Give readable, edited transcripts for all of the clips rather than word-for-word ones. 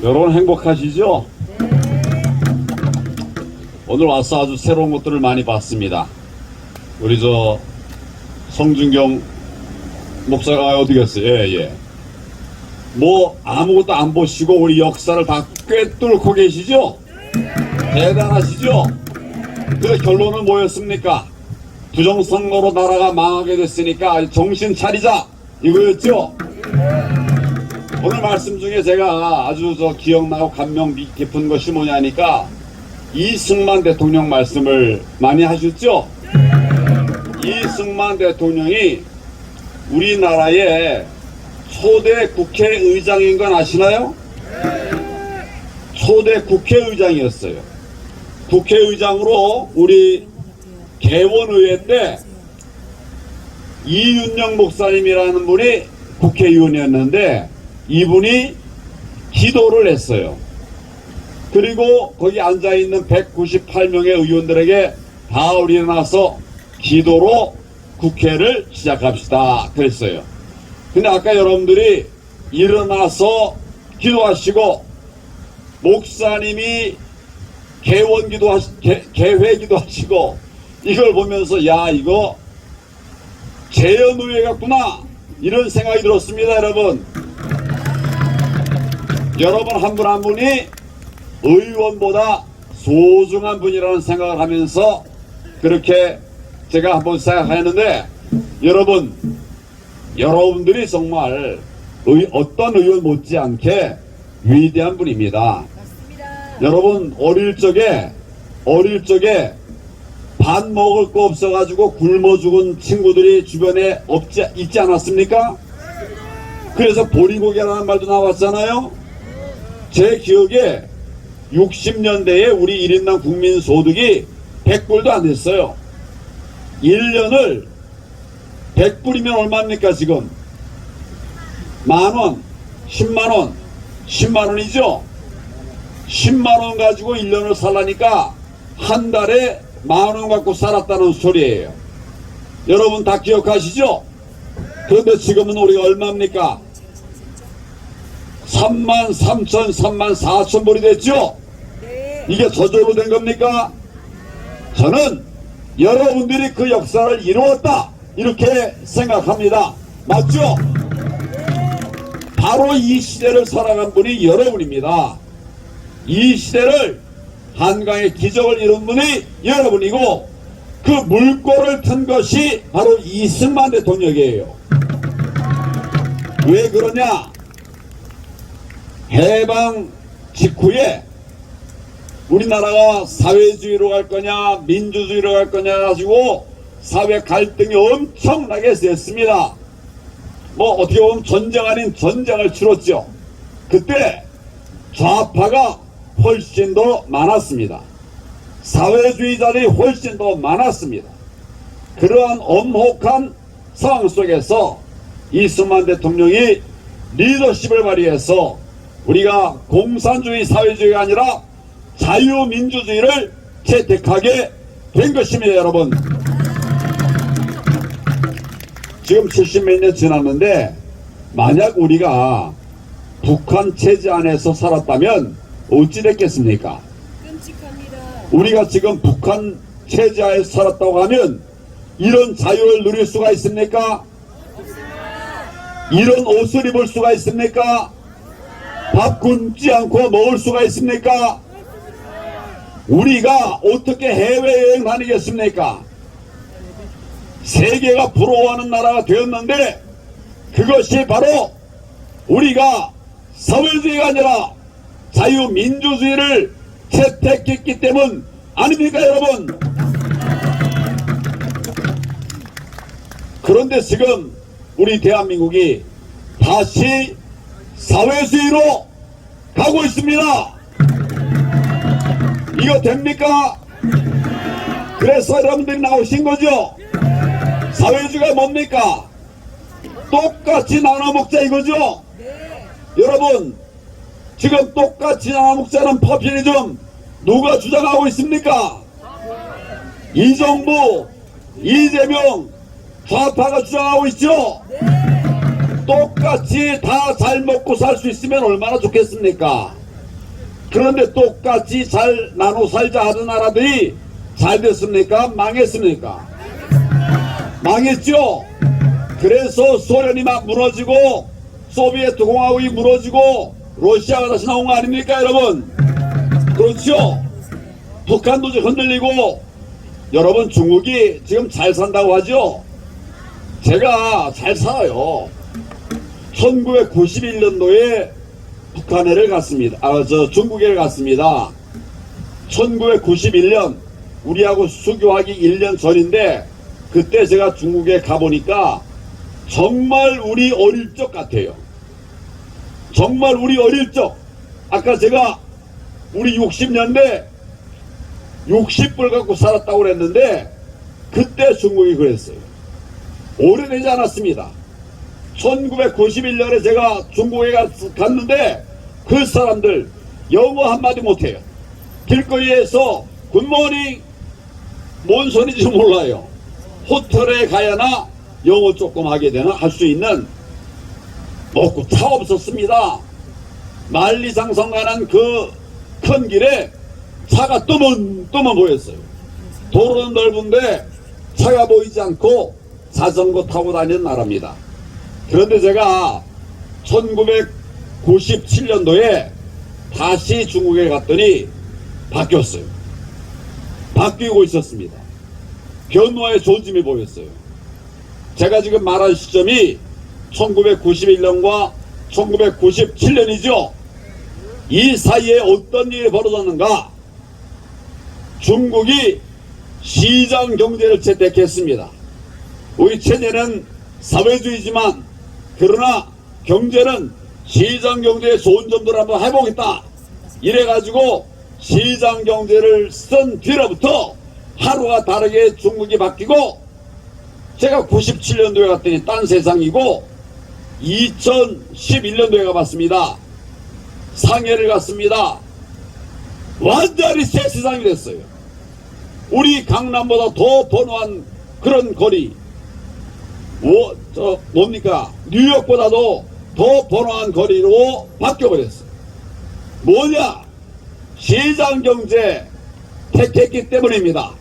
여러분 행복하시죠? 오늘 와서 아주 새로운 것들을 많이 봤습니다. 우리 성준경 목사가 어디 갔어요? 예. 뭐 아무것도 안 보시고 우리 역사를 다 꿰뚫고 계시죠? 대단하시죠? 그래서 결론은 뭐였습니까? 부정선거로 나라가 망하게 됐으니까 정신 차리자 이거였죠? 오늘 말씀 중에 제가 아주 기억나고 감명 깊은 것이 뭐냐니까 이승만 대통령 말씀을 많이 하셨죠? 이승만 대통령이 우리나라의 초대 국회의장인 건 아시나요? 초대 국회의장이었어요. 국회의장으로 우리 개원의회 때 이윤영 목사님이라는 분이 국회의원이었는데 이분이 기도를 했어요. 그리고 거기 앉아있는 198명의 의원들에게 다 우리 일어나서 기도로 국회를 시작합시다 그랬어요. 근데 아까 여러분들이 일어나서 기도하시고 목사님이 개회기도 하시고 이걸 보면서 야 이거 재연의회 같구나 이런 생각이 들었습니다. 여러분 한 분 한 분이 의원보다 소중한 분이라는 생각을 하면서 그렇게 제가 한번 생각하는데 여러분들이 정말 어떤 의원 못지않게 위대한 분입니다. 맞습니다. 여러분 어릴 적에 밥 먹을 거 없어가지고 굶어 죽은 친구들이 주변에 있지 않았습니까? 그래서 보리고개라는 말도 나왔잖아요. 제 기억에 60년대에 우리 1인당 국민소득이 100불도 안 됐어요. 1년을 100불이면 얼마입니까 지금? 만원, 10만원, 10만원이죠? 10만원 가지고 1년을 살라니까 한 달에 만원 갖고 살았다는 소리예요. 여러분 다 기억하시죠? 그런데 지금은 우리가 얼마입니까? 33,000, 34,000불이 됐죠? 이게 저절로 된 겁니까? 저는 여러분들이 그 역사를 이루었다 이렇게 생각합니다. 맞죠? 바로 이 시대를 살아간 분이 여러분입니다. 이 시대를 한강의 기적을 이룬 분이 여러분이고 그 물꼬를 튼 것이 바로 이승만 대통령이에요. 왜 그러냐? 해방 직후에 우리나라가 사회주의로 갈 거냐 민주주의로 갈 거냐 가지고 사회 갈등이 엄청나게 셌습니다. 뭐 어떻게 보면 전쟁 아닌 전쟁을 치렀죠. 그때 좌파가 훨씬 더 많았습니다. 사회주의자들이 훨씬 더 많았습니다. 그러한 엄혹한 상황 속에서 이승만 대통령이 리더십을 발휘해서 우리가 공산주의 사회주의가 아니라 자유민주주의를 채택하게 된 것입니다. 여러분 지금 70몇 년 지났는데 만약 우리가 북한 체제 안에서 살았다면 어찌 됐겠습니까? 끔찍합니다. 우리가 지금 북한 체제 하에서 살았다고 하면 이런 자유를 누릴 수가 있습니까? 없습니다. 이런 옷을 입을 수가 있습니까? 밥 굶지 않고 먹을 수가 있습니까? 우리가 어떻게 해외여행 다니겠습니까? 세계가 부러워하는 나라가 되었는데 그것이 바로 우리가 사회주의가 아니라 자유민주주의를 채택했기 때문 아닙니까 여러분? 그런데 지금 우리 대한민국이 다시 사회주의로 가고 있습니다. 이거 됩니까? 그래서 여러분들이 나오신 거죠? 사회주의가 뭡니까? 똑같이 나눠 먹자 이거죠? 여러분 지금 똑같이 나눠 먹자는 포퓰리즘 누가 주장하고 있습니까? 이정부, 이재명, 좌파가 주장하고 있죠? 똑같이 다 잘 먹고 살 수 있으면 얼마나 좋겠습니까? 그런데 똑같이 잘 나눠 살자 하던 나라들이 잘 됐습니까? 망했습니까? 망했죠? 그래서 소련이 막 무너지고 소비에트 공화국이 무너지고 러시아가 다시 나온 거 아닙니까 여러분? 그렇죠? 북한도 지금 흔들리고 여러분 중국이 지금 잘 산다고 하죠? 제가 잘 살아요. 1991년도에 북한에를 갔습니다. 중국에를 갔습니다. 1991년 우리하고 수교하기 1년 전인데 그때 제가 중국에 가보니까 정말 우리 어릴 적 같아요. 정말 우리 어릴 적. 아까 제가 우리 60년대 60불 갖고 살았다고 그랬는데 그때 중국이 그랬어요. 오래되지 않았습니다. 1991년에 제가 중국에 갔는데 그 사람들 영어 한마디 못해요. 길거리에서 굿모닝 뭔 소리인지 몰라요. 호텔에 가야나 영어 조금 하게 되나 할 수 있는 먹고 차 없었습니다. 만리장성 가는 그 큰 길에 차가 뜨문뜨문 보였어요. 도로는 넓은데 차가 보이지 않고 자전거 타고 다니는 나라입니다. 그런데 제가 1997년도에 다시 중국에 갔더니 바뀌었어요. 바뀌고 있었습니다. 변화의 조짐이 보였어요. 제가 지금 말한 시점이 1991년과 1997년이죠. 이 사이에 어떤 일이 벌어졌는가? 중국이 시장 경제를 채택했습니다. 우리 체제는 사회주의지만 그러나 경제는 시장 경제의 좋은 점들을 한번 해보겠다. 이래가지고 시장 경제를 쓴 뒤로부터 하루가 다르게 중국이 바뀌고 제가 97년도에 갔더니 딴 세상이고 2011년도에 가봤습니다. 상해를 갔습니다. 완전히 새 세상이 됐어요. 우리 강남보다 더 번화한 그런 거리. 뭡니까? 뉴욕보다도 더 번화한 거리로 바뀌어버렸어요. 뭐냐? 시장경제 택했기 때문입니다.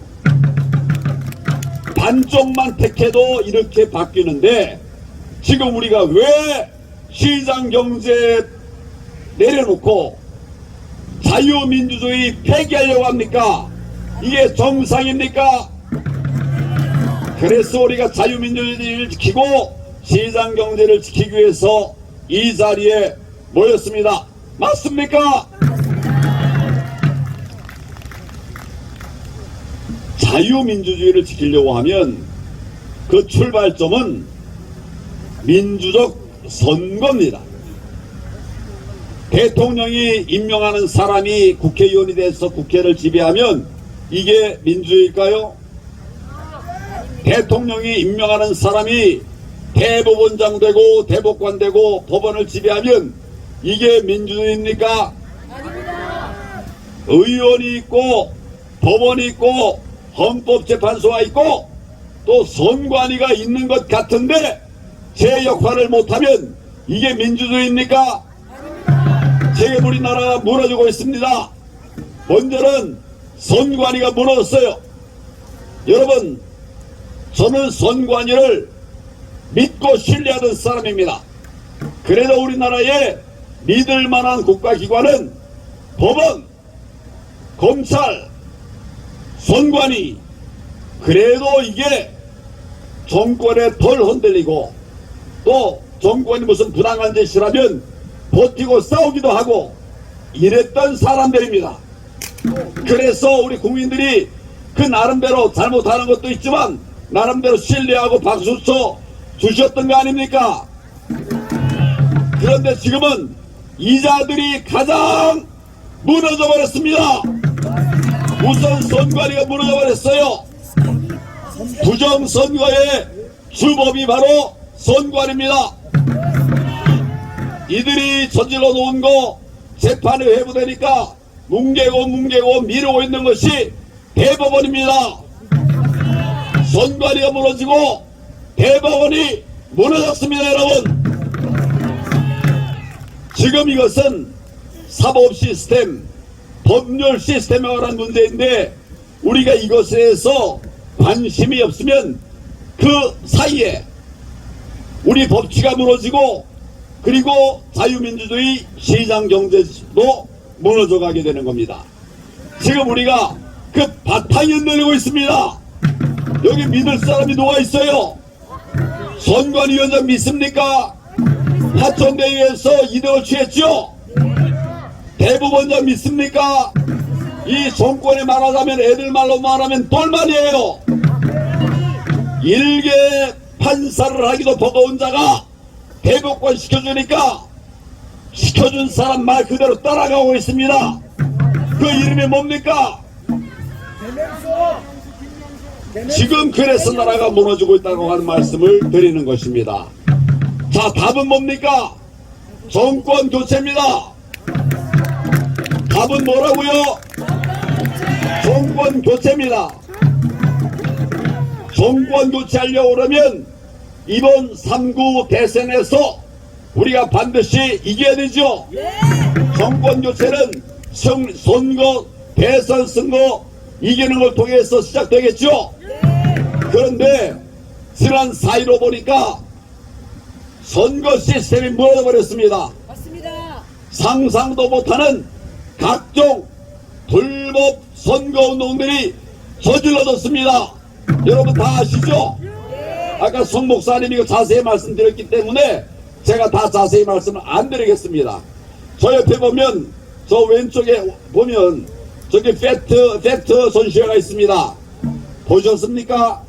반쪽만 택해도 이렇게 바뀌는데 지금 우리가 왜 시장경제 내려놓고 자유민주주의 폐기하려고 합니까? 이게 정상입니까? 그래서 우리가 자유민주주의를 지키고 시장경제를 지키기 위해서 이 자리에 모였습니다. 맞습니까? 자유민주주의를 지키려고 하면 그 출발점은 민주적 선거입니다. 대통령이 임명하는 사람이 국회의원이 돼서 국회를 지배하면 이게 민주주의일까요? 대통령이 임명하는 사람이 대법원장 되고 대법관 되고 법원을 지배하면 이게 민주주의입니까? 아닙니다. 의원이 있고 법원이 있고 헌법재판소가 있고 또 선관위가 있는 것 같은데 제 역할을 못하면 이게 민주주의입니까? 지금 우리나라가 무너지고 있습니다. 먼저는 선관위가 무너졌어요. 여러분, 저는 선관위를 믿고 신뢰하던 사람입니다. 그래도 우리나라에 믿을 만한 국가기관은 법원, 검찰, 선관위. 그래도 이게 정권에 덜 흔들리고 또 정권이 무슨 부당한 짓을 하면 버티고 싸우기도 하고 이랬던 사람들입니다. 그래서 우리 국민들이 그 나름대로 잘못하는 것도 있지만 나름대로 신뢰하고 박수쳐 주셨던 거 아닙니까? 그런데 지금은 이자들이 가장 무너져 버렸습니다. 우선 선관위가 무너져 버렸어요. 부정선거의 주범이 바로 선관위입니다. 이들이 저질러 놓은 거 재판에 회부되니까 뭉개고 미루고 있는 것이 대법원입니다. 선관위가 무너지고 대법원이 무너졌습니다. 여러분, 지금 이것은 사법 시스템, 법률 시스템에 관한 문제인데 우리가 이것에 대해서 관심이 없으면 그 사이에 우리 법치가 무너지고 그리고 자유민주주의 시장경제도 무너져가게 되는 겁니다. 지금 우리가 그 바탕이 흔들리고 있습니다. 여기 믿을 사람이 누가 있어요? 선관위원장 믿습니까? 화천대유에서 이득을 취했죠? 대법원장 믿습니까? 이 정권에 말하자면 애들 말로 말하면 똘만이에요. 일개 판사를 하기도 버거운 자가 대법관 시켜주니까 시켜준 사람 말 그대로 따라가고 있습니다. 그 이름이 뭡니까? 지금 그래서 나라가 무너지고 있다고 하는 말씀을 드리는 것입니다. 자, 답은 뭡니까? 정권 교체입니다. 답은 뭐라고요? 정권 교체입니다. 정권 교체하려고 그러면 이번 3구 대선에서 우리가 반드시 이겨야 되죠. 정권 교체는 선거, 대선 선거 이기는 걸 통해서 시작되겠죠. 그런데 지난 4.15 보니까 선거 시스템이 무너져버렸습니다. 맞습니다. 상상도 못하는 각종 불법 선거운동들이 저질러졌습니다. 여러분 다 아시죠? 아까 송 목사님이 이거 자세히 말씀드렸기 때문에 제가 다 자세히 말씀을 안 드리겠습니다. 저 옆에 보면 저 왼쪽에 보면 저기 팩트 전시회가 있습니다. 보셨습니까?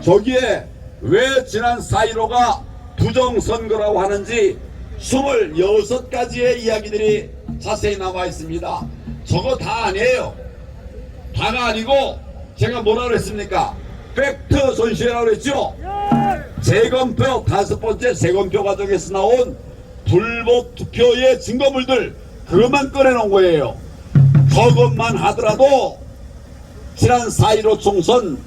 저기에 왜 지난 4.15가 부정선거라고 하는지 26가지의 이야기들이 자세히 나와 있습니다. 저거 다 아니에요. 다가 아니고 제가 뭐라 그랬습니까? 팩트 전시회라고 그랬죠? 재검표, 5번째 재검표 과정에서 나온 불법 투표의 증거물들 그것만 꺼내놓은 거예요. 저것만 하더라도 지난 4.15 총선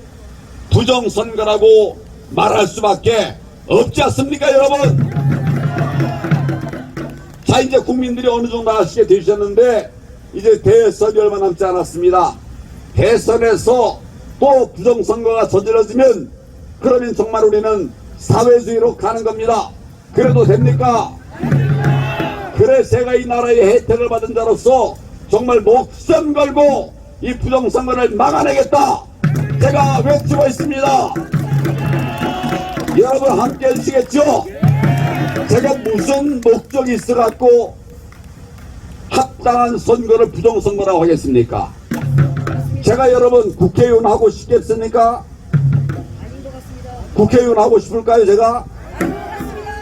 부정선거라고 말할 수밖에 없지 않습니까, 여러분? 자, 이제 국민들이 어느 정도 아시게 되셨는데 이제 대선이 얼마 남지 않았습니다. 대선에서 또 부정선거가 저질러지면 그러면 정말 우리는 사회주의로 가는 겁니다. 그래도 됩니까? 그래 제가 이 나라의 혜택을 받은 자로서 정말 목숨 걸고 이 부정선거를 막아내겠다 제가 외치고 있습니다. 여러분 함께 해주시겠죠? 제가 무슨 목적이 있어갖고 합당한 선거를 부정선거라고 하겠습니까? 제가 여러분 국회의원 하고 싶겠습니까? 국회의원 하고 싶을까요? 제가?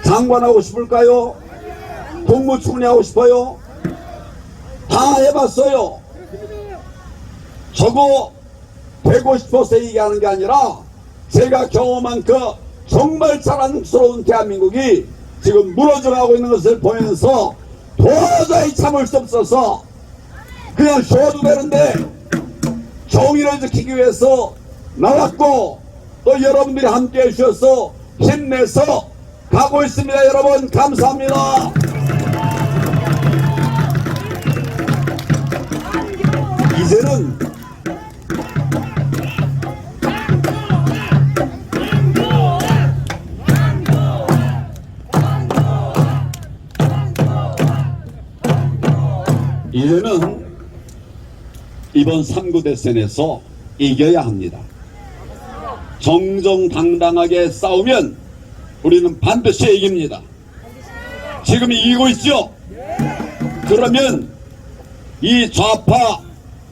장관 하고 싶을까요? 국무총리 하고 싶어요? 다 해봤어요. 저거 되고 싶어서 얘기하는 게 아니라 제가 경험한 그 정말 자랑스러운 대한민국이 지금 무너져가고 있는 것을 보면서 도저히 참을 수 없어서 그냥 쉬어도 되는데 정의를 지키기 위해서 나왔고 또 여러분들이 함께 해주셔서 힘내서 가고 있습니다. 여러분 감사합니다. 이제는 이번 3구 대선에서 이겨야 합니다. 정정당당하게 싸우면 우리는 반드시 이깁니다. 지금 이기고 있죠? 그러면 이 좌파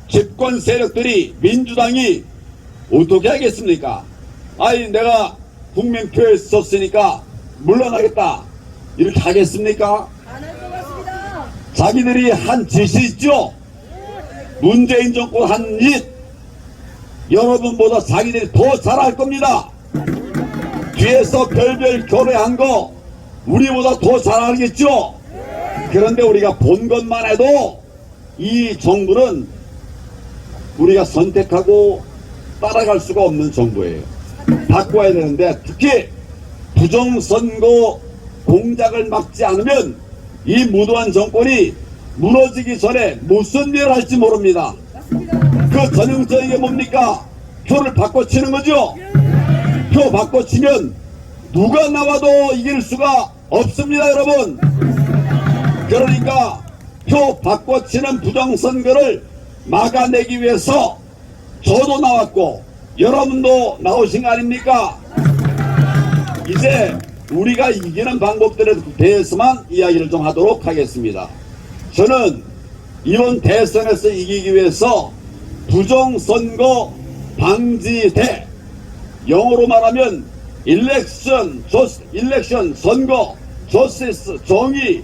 집권 세력들이 민주당이 어떻게 하겠습니까? 아니 내가 국민표에 썼으니까 물러나겠다 이렇게 하겠습니까? 안 할 것 같습니다. 자기들이 한 짓이 있죠? 문재인 정권 한 짓 여러분보다 자기들이 더 잘할 겁니다. 뒤에서 별별 교례한 거 우리보다 더 잘하겠죠? 그런데 우리가 본 것만 해도 이 정부는 우리가 선택하고 따라갈 수가 없는 정부예요. 바꿔야 되는데 특히 부정선거 공작을 막지 않으면 이 무도한 정권이 무너지기 전에 무슨 일을 할지 모릅니다. 맞습니다. 그 전형적인 게 뭡니까? 표를 바꿔치는 거죠. 표 바꿔치면 누가 나와도 이길 수가 없습니다, 여러분. 그러니까 표 바꿔치는 부정선거를 막아내기 위해서 저도 나왔고 여러분도 나오신 거 아닙니까? 이제 우리가 이기는 방법들에 대해서만 이야기를 좀 하도록 하겠습니다. 저는 이번 대선에서 이기기 위해서 부정선거 방지대, 영어로 말하면 일렉션 선거, 저스티스 정의,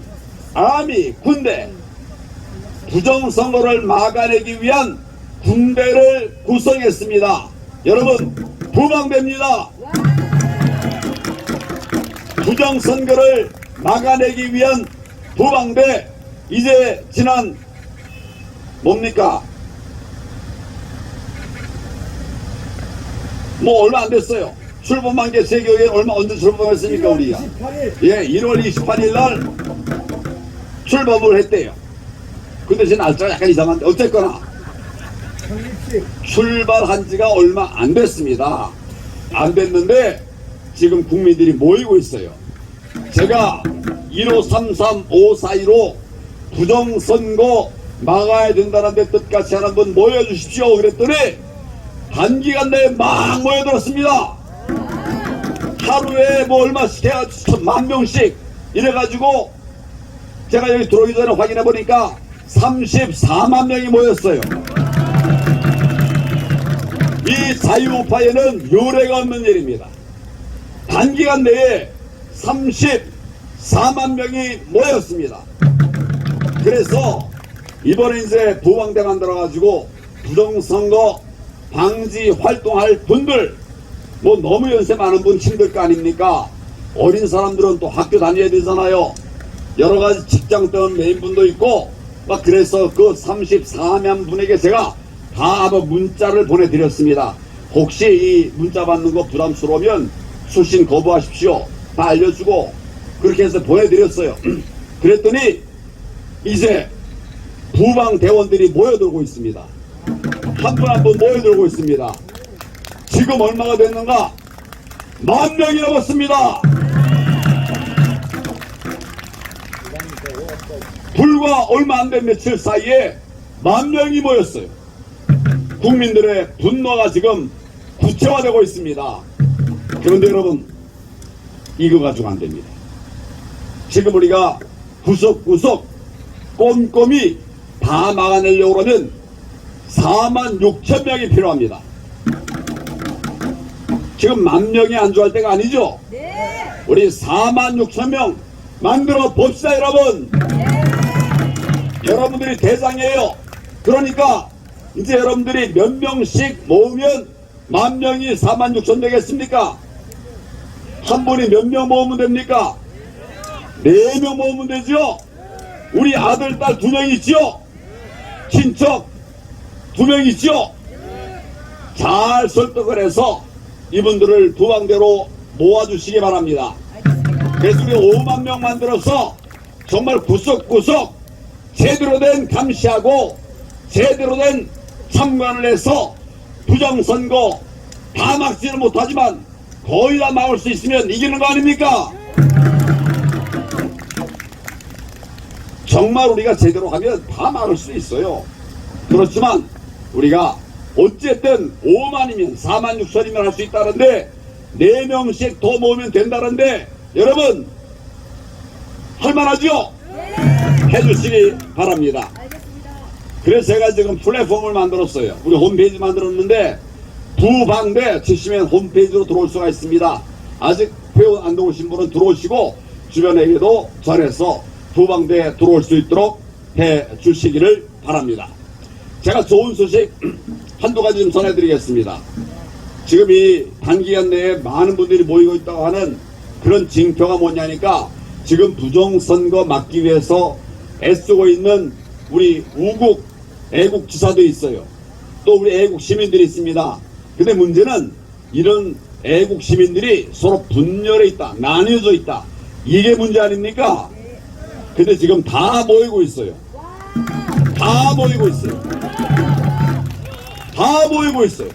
아미 군대, 부정선거를 막아내기 위한 군대를 구성했습니다. 여러분, 부방대입니다. 부정선거를 막아내기 위한 부방대. 이제 지난 뭡니까? 뭐 얼마 안 됐어요. 출범한 게 제 기억에 언제 출범했습니까 우리가? 1월 28일 날 출범을 했대요. 근데 제 날짜가 약간 이상한데 어쨌거나 출발한 지가 얼마 안 됐습니다. 안 됐는데 지금 국민들이 모이고 있어요. 제가 1533-5415 부정선거 막아야 된다는 데 뜻같이 하는 분 모여주십시오 그랬더니 단기간 내에 막 모여들었습니다. 하루에 뭐 얼마씩 해가지고 10,000명씩 이래가지고 제가 여기 들어오기 전에 확인해 보니까 34만 명이 모였어요. 이 자유우파에는 유례가 없는 일입니다. 단기간 내에 34만 명이 모였습니다. 그래서 이번에 이제 부방대 만들어가지고 부정선거 방지 활동할 분들, 뭐 너무 연세 많은 분 힘들 거 아닙니까? 어린 사람들은 또 학교 다녀야 되잖아요. 여러 가지 직장 때문에 메인 분도 있고 막 그래서 그 34만 분에게 제가 다 문자를 보내드렸습니다. 혹시 이 문자 받는 거 부담스러우면 수신 거부하십시오. 다 알려주고 그렇게 해서 보내드렸어요. 그랬더니 이제 부방대원들이 모여들고 있습니다. 한 분 한 분 모여들고 있습니다. 지금 얼마가 됐는가? 10,000명이 넘었습니다. 불과 얼마 안 된 며칠 사이에 10,000명이 모였어요. 국민들의 분노가 지금 구체화되고 있습니다. 그런데 여러분, 이거 가지고 안 됩니다. 지금 우리가 구석구석 꼼꼼히 다 막아내려고 하면 46,000명이 필요합니다. 지금 10,000명이 안주할 때가 아니죠? 네. 우리 46,000명 만들어 봅시다, 여러분. 여러분들이 대장이에요. 그러니까 이제 여러분들이 몇 명씩 모으면 10,000명이 46,000 되겠습니까? 한 분이 몇 명 모으면 됩니까? 4명 모으면 되죠? 우리 아들, 딸 2명 있죠? 친척 2명 있죠? 잘 설득을 해서 이분들을 부방대로 모아주시기 바랍니다. 그래서 우리 5만 명 만들어서 정말 구석구석 제대로 된 감시하고 제대로 된 참관을 해서 부정선거 다 막지는 못하지만 거의 다 막을 수 있으면 이기는 거 아닙니까? 정말 우리가 제대로 하면 다 막을 수 있어요. 그렇지만 우리가 어쨌든 5만이면 46,000이면 할 수 있다는데 4명씩 더 모으면 된다는데 여러분 할만하죠? 해주시기 바랍니다. 알겠습니다. 그래서 제가 지금 플랫폼을 만들었어요. 우리 홈페이지 만들었는데 부방대 치시면 홈페이지로 들어올 수가 있습니다. 아직 회원 안 들어오신 분은 들어오시고 주변에게도 전해서 부방대에 들어올 수 있도록 해 주시기를 바랍니다. 제가 좋은 소식 한두 가지 좀 전해드리겠습니다. 지금 이 단기간 내에 많은 분들이 모이고 있다고 하는 그런 징표가 뭐냐니까 지금 부정선거 막기 위해서 애쓰고 있는 우리 우국 애국지사도 있어요. 또 우리 애국 시민들이 있습니다. 근데 문제는 이런 애국 시민들이 서로 분열해 있다, 나뉘어져 있다. 이게 문제 아닙니까? 근데 지금 다 모이고 있어요. 다 모이고 있어요. 다 모이고 있어요.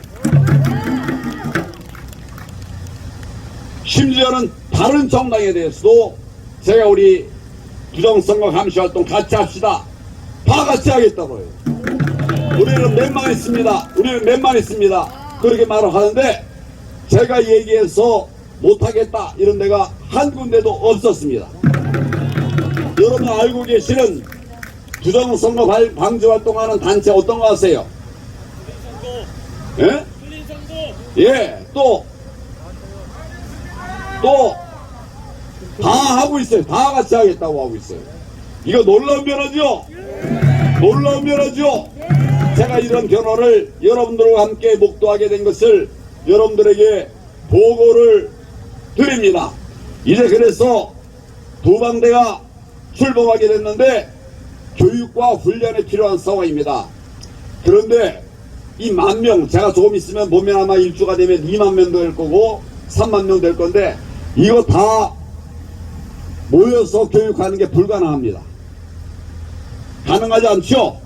심지어는 다른 정당에 대해서도 제가 우리 부정선거 감시활동 같이 합시다. 다 같이 하겠다고 해요. 우리는 몇만 있습니다. 우리는 몇만 있습니다. 그렇게 말을 하는데 제가 얘기해서 못하겠다 이런 데가 한 군데도 없었습니다. 여러분 알고 계시는 부정선거 방지 활동하는 단체 어떤 거 아세요? 예? 예, 또 다 하고 있어요. 다 같이 하겠다고 하고 있어요. 이거 놀라운 변화죠? 놀라운 변화죠? 제가 이런 변화를 여러분들과 함께 목도하게 된 것을 여러분들에게 보고를 드립니다. 이제 그래서 두 방대가 출범하게 됐는데 교육과 훈련에 필요한 상황입니다. 그런데 이 10,000명, 제가 조금 있으면 보면 아마 일주가 되면 2만 명도 될 거고 3만 명 될 건데 이거 다 모여서 교육하는 게 불가능합니다. 가능하지 않죠?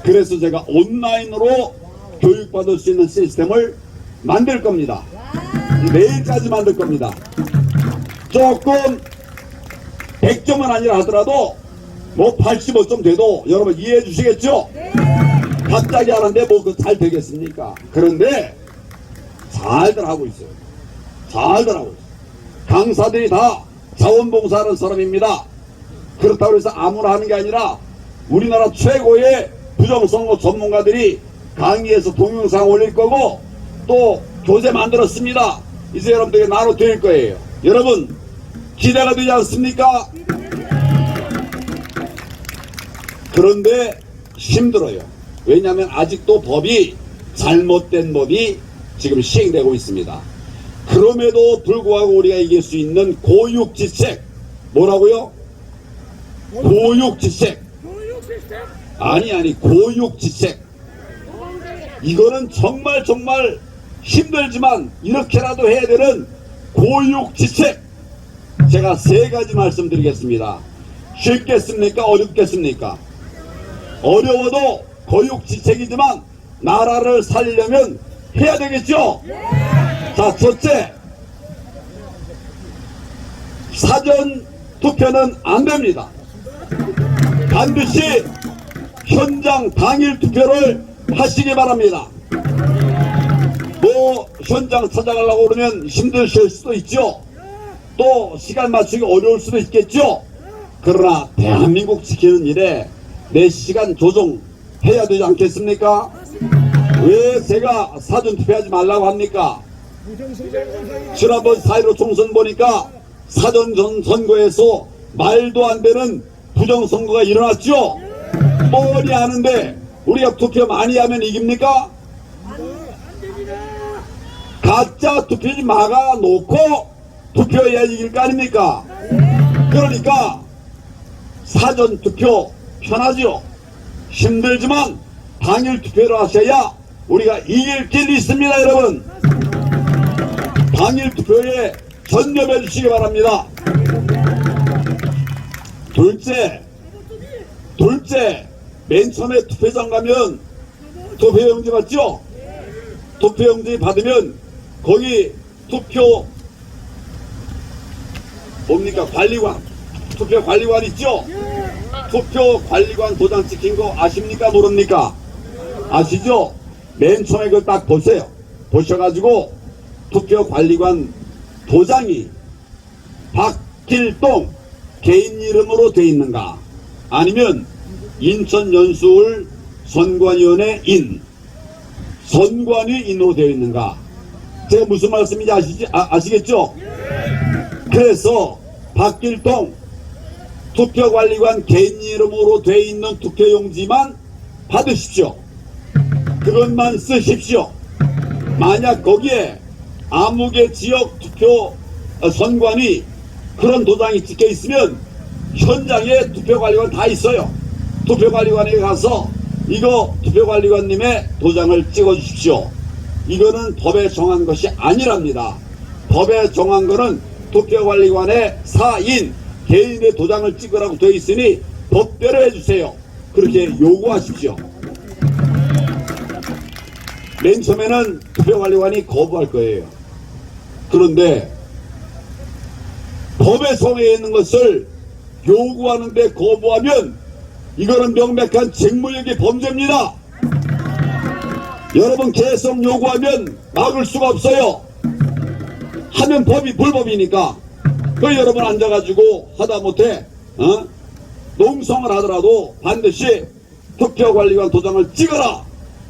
그래서 제가 온라인으로 교육받을 수 있는 시스템을 만들 겁니다. 내일까지 만들 겁니다. 조금 100점은 아니라 하더라도 뭐 85점 돼도 여러분 이해해 주시겠죠? 갑자기 하는데 뭐 그 잘 되겠습니까? 그런데 잘들 하고 있어요. 잘들 하고 있어요. 강사들이 다 자원봉사하는 사람입니다. 그렇다고 해서 아무나 하는 게 아니라 우리나라 최고의 부정선거 전문가들이 강의에서 동영상 올릴 거고 또 교재 만들었습니다. 이제 여러분들에게 나눠드릴 거예요. 여러분 기대가 되지 않습니까? 그런데 힘들어요. 왜냐하면 아직도 법이 잘못된 법이 지금 시행되고 있습니다. 그럼에도 불구하고 우리가 이길 수 있는 고육지책, 뭐라고요? 고육지책. 아니 고육지책. 이거는 정말 힘들지만 이렇게라도 해야 되는 고육지책. 제가 3가지 말씀드리겠습니다. 쉽겠습니까? 어렵겠습니까? 어려워도 고육지책이지만 나라를 살리려면 해야 되겠죠? 자, 첫째, 사전 투표는 안 됩니다. 반드시 현장 당일 투표를 하시기 바랍니다. 뭐 현장 찾아가려고 그러면 힘드실 수도 있죠. 또 시간 맞추기 어려울 수도 있겠죠. 그러나 대한민국 지키는 일에 4시간 조정해야 되지 않겠습니까? 왜 제가 사전 투표하지 말라고 합니까? 지난번 4.15 총선 보니까 사전 선거에서 말도 안 되는 부정선거가 일어났죠? 뻔히 아는데 우리가 투표 많이 하면 이깁니까? 가짜 투표지 막아놓고 투표해야 이길 거 아닙니까? 그러니까 사전 투표 편하죠? 힘들지만 당일 투표를 하셔야 우리가 이길 길이 있습니다. 여러분 당일 투표에 전념해 주시기 바랍니다. 둘째, 맨 처음에 투표장 가면 투표용지 받죠? 투표용지 받으면 거기 투표 뭡니까? 관리관, 투표 관리관 있죠? 투표 관리관 도장 찍힌 거 아십니까? 모릅니까? 아시죠? 맨 처음에 그걸 딱 보세요. 보셔가지고 투표 관리관 도장이 박길동 개인 이름으로 돼 있는가, 아니면 인천 연수울 선관위원회 선관위 인으로 되어 있는가. 제가 무슨 말씀인지 아시겠죠? 그래서 박길동 투표관리관 개인 이름으로 되어 있는 투표용지만 받으십시오. 그것만 쓰십시오. 만약 거기에 아무개 지역 투표 선관위 그런 도장이 찍혀 있으면 현장에 투표관리관 다 있어요. 투표관리관에 가서 이거 투표관리관님의 도장을 찍어 주십시오. 이거는 법에 정한 것이 아니랍니다. 법에 정한 거는 투표관리관의 사인 개인의 도장을 찍으라고 되어 있으니 법대로 해주세요. 그렇게 요구하십시오. 맨 처음에는 투표관리관이 거부할 거예요. 그런데 법에 성에 있는 것을 요구하는데 거부하면 이거는 명백한 직무유기 범죄입니다. 여러분 계속 요구하면 막을 수가 없어요. 하면 법이 불법이니까. 그 여러분 앉아가지고 하다못해 농성을 하더라도 반드시 투표관리관 도장을 찍어라,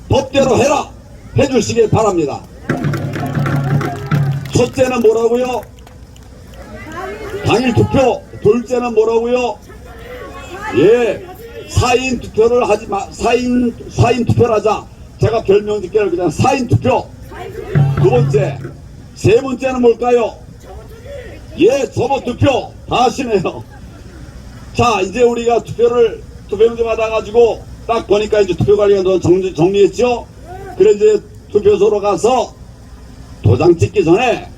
법대로 해라 해주시길 바랍니다. 첫째는 뭐라고요? 당일 투표. 둘째는 뭐라고요? 예, 4인 투표를 하지 마. 4인 투표를 하자. 제가 별명 짓기를 그냥 4인 투표. 두 번째. 세 번째는 뭘까요? 예, 접어 투표. 다 하시네요. 자, 이제 우리가 투표용지 받아가지고 딱 보니까 이제 투표관리관 정리했죠? 그래 이제 투표소로 가서 도장 찍기 전에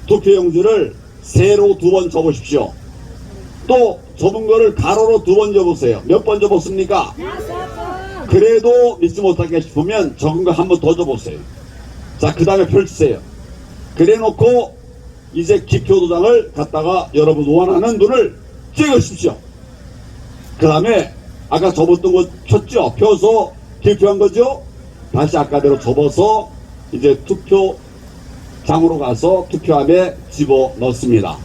투표용지를 세로 2번 접으십시오. 또 접은 거를 가로로 2번 접으세요. 몇 번 접었습니까? 그래도 믿지 못하게 싶으면 적은 거 한 번 더 접으세요. 자, 그 다음에 펼치세요. 그래 놓고 이제 기표도장을 갖다가 여러분 원하는 분을 찍으십시오. 그 다음에 아까 접었던 거 폈죠? 펴서 기표한 거죠? 다시 아까대로 접어서 이제 투표장으로 가서 투표함에 집어 넣습니다.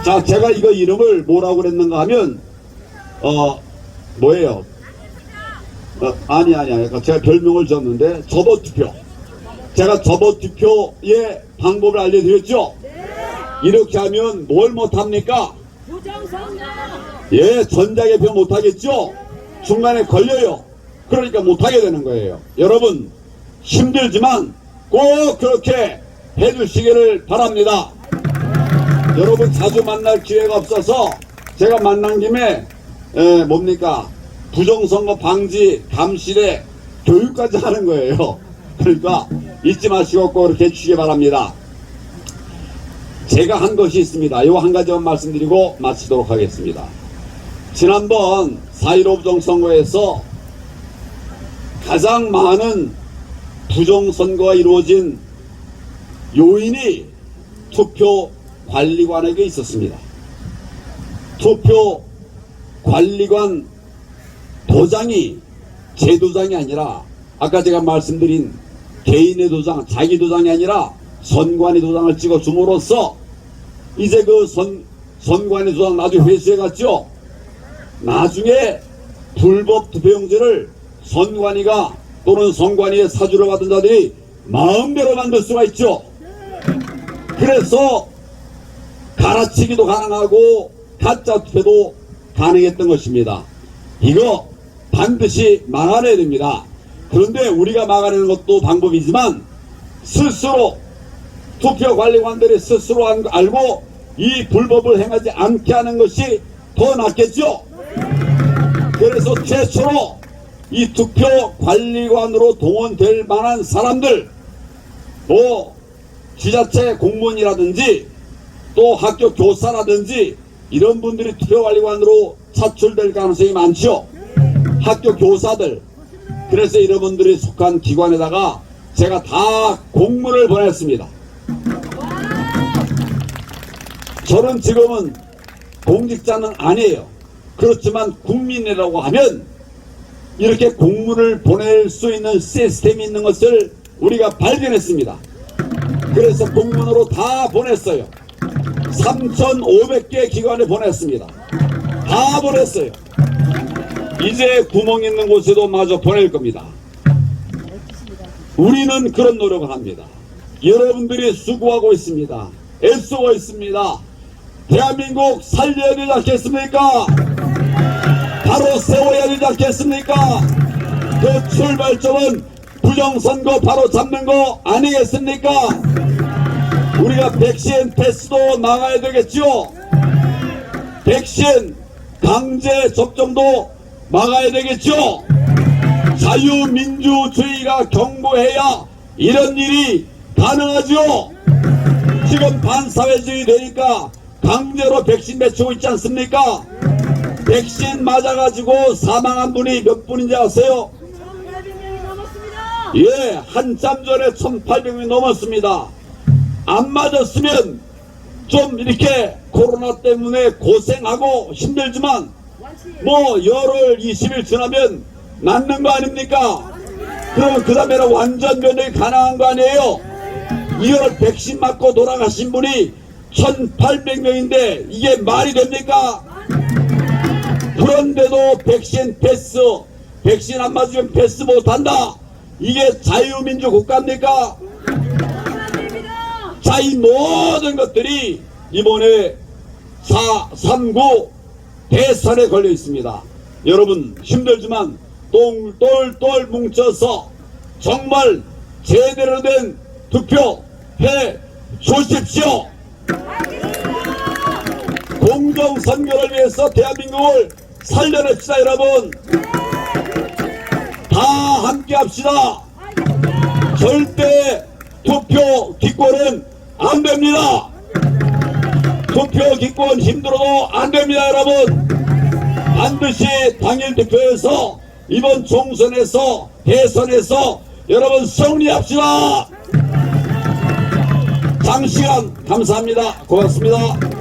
자, 제가 이거 이름을 뭐라고 그랬는가 하면 뭐예요? 아니 제가 별명을 줬는데 접어투표. 제가 접어투표의 방법을 알려드렸죠? 이렇게 하면 뭘 못합니까? 예, 전자개표 못하겠죠? 중간에 걸려요. 그러니까 못하게 되는 거예요. 여러분 힘들지만 꼭 그렇게 해주시기를 바랍니다. 여러분 자주 만날 기회가 없어서 제가 만난 김에 뭡니까? 부정선거 방지 감시대 교육까지 하는 거예요. 그러니까 잊지 마시고 꼭 그렇게 해주시기 바랍니다. 제가 한 것이 있습니다. 이거 한 가지만 말씀드리고 마치도록 하겠습니다. 지난번 4.15 부정선거에서 가장 많은 부정선거가 이루어진 요인이 투표관리관에게 있었습니다. 투표관리관 도장이 제 도장이 아니라 아까 제가 말씀드린 개인의 도장, 자기 도장이 아니라 선관위 도장을 찍어 줌으로써 이제 그 선관위 도장 나중에 회수해 갔죠. 나중에 불법 투표용지를 선관위가 또는 선관위의 사주를 받은 자들이 마음대로 만들 수가 있죠. 그래서 갈아치기도 가능하고 가짜 투표도 가능했던 것입니다. 이거 반드시 막아내야 됩니다. 그런데 우리가 막아내는 것도 방법이지만 스스로 투표관리관들이 스스로 알고 이 불법을 행하지 않게 하는 것이 더 낫겠죠. 그래서 최초로 이 투표관리관으로 동원될 만한 사람들, 뭐 지자체 공무원이라든지 또 학교 교사라든지 이런 분들이 투표관리관으로 차출될 가능성이 많죠. 학교 교사들. 그래서 이런 분들이 속한 기관에다가 제가 다 공문을 보냈습니다. 저는 지금은 공직자는 아니에요. 그렇지만 국민이라고 하면 이렇게 공문을 보낼 수 있는 시스템이 있는 것을 우리가 발견했습니다. 그래서 공문으로 다 보냈어요. 3,500개 기관에 보냈습니다. 다 보냈어요. 이제 구멍 있는 곳에도 마저 보낼 겁니다. 우리는 그런 노력을 합니다. 여러분들이 수고하고 있습니다. 애쓰고 있습니다. 대한민국 살려야 되지 않겠습니까? 바로 세워야 되지 않겠습니까? 그 출발점은 부정선거 바로 잡는 거 아니겠습니까? 우리가 백신 패스도 나가야 되겠죠? 백신 강제 접종도 막아야 되겠죠? 자유민주주의가 경고해야 이런 일이 가능하죠? 지금 반사회주의 되니까 강제로 백신 배치고 있지 않습니까? 백신 맞아가지고 사망한 분이 몇 분인지 아세요? 1,800명이 넘었습니다. 예, 한참 전에 1,800명이 넘었습니다. 안 맞았으면 좀 이렇게 코로나 때문에 고생하고 힘들지만 뭐 열흘 20일 지나면 낫는 거 아닙니까? 그러면 그 다음에는 완전 면역이 가능한 거 아니에요? 이걸 백신 맞고 돌아가신 분이 1,800명인데 이게 말이 됩니까? 그런데도 백신 패스, 백신 안 맞으면 패스 못한다. 이게 자유민주 국가입니까? 자, 이 모든 것들이 이번에 4.39 대선에 걸려 있습니다. 여러분 힘들지만 똘똘똘 뭉쳐서 정말 제대로 된 투표 해 주십시오. 공정선거를 위해서 대한민국을 살려냅시다. 여러분 다 함께 합시다. 절대 투표 기권은 안 됩니다. 투표 기권 힘들어도 안 됩니다. 여러분 반드시 당일 투표에서 이번 총선에서 대선에서 여러분 승리합시다. 장시간 감사합니다. 고맙습니다.